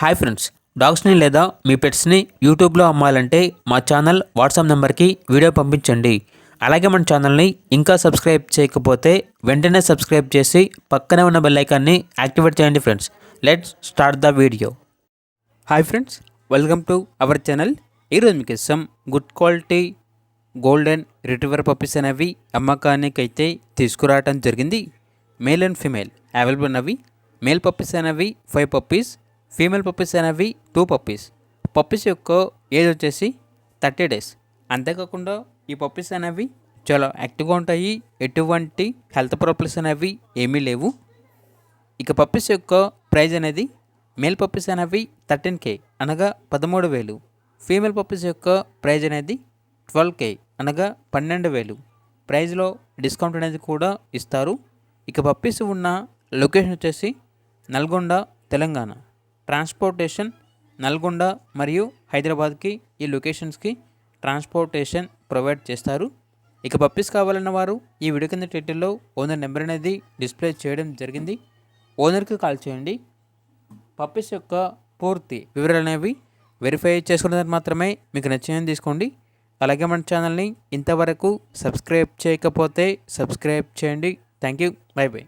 Hi friends, డాగ్స్ని లేదా మీ పెట్స్ని యూట్యూబ్లో అమ్మాలంటే మా ఛానల్ వాట్సాప్ నెంబర్కి వీడియో పంపించండి. అలాగే మన ఛానల్ని ఇంకా సబ్స్క్రైబ్ చేయకపోతే వెంటనే సబ్స్క్రైబ్ చేసి పక్కనే ఉన్న బెల్ ఐకాన్ని యాక్టివేట్ చేయండి friends. Let's start the video. Hi friends, welcome to our channel. ఈరోజు మీకు ఇష్టం good quality golden retriever puppies అనేవి అమ్మకానికైతే తీసుకురావడం జరిగింది. మేల్ అండ్ ఫీమేల్ అవైలబుల్ ఉన్నవి. మేల్ పప్పీస్ అనేవి 5 పప్పీస్, ఫీమేల్ పప్పీస్ అనేవి 2 పప్పీస్. పప్పీస్ యొక్క ఏజ్ వచ్చేసి 30 days. అంతేకాకుండా ఈ పప్పీస్ అనేవి చాలా యాక్టివ్గా ఉంటాయి. ఎటువంటి హెల్త్ ప్రాబ్లమ్స్ అనేవి ఏమీ లేవు. ఇక పప్పీస్ యొక్క ప్రైజ్ అనేది మేల్ పప్పీస్ అనేవి 13K అనగా 13,000. ఫీమేల్ పప్పీస్ యొక్క ప్రైజ్ అనేది 12K అనగా 12,000. ప్రైజ్లో డిస్కౌంట్ అనేది కూడా ఇస్తారు. ఇక పప్పీస్ ఉన్న లొకేషన్ వచ్చేసి నల్గొండ, తెలంగాణ. ట్రాన్స్పోర్టేషన్ నల్గొండ మరియు హైదరాబాద్కి ఈ లొకేషన్స్కి ట్రాన్స్పోర్టేషన్ ప్రొవైడ్ చేస్తారు. ఇక పప్పీస్ కావాలన్న వారు ఈ వీడియో కింద టైటిల్లో ఓనర్ నెంబర్ అనేది డిస్ప్లే చేయడం జరిగింది. ఓనర్కి కాల్ చేయండి. పప్పీస్ యొక్క పూర్తి వివరాలు అనేవి వెరిఫై చేసుకున్న మాత్రమే మీకు నచ్చిందని తీసుకోండి. అలాగే మన ఛానల్ని ఇంతవరకు సబ్స్క్రైబ్ చేయకపోతే సబ్స్క్రైబ్ చేయండి. Thank you. By by.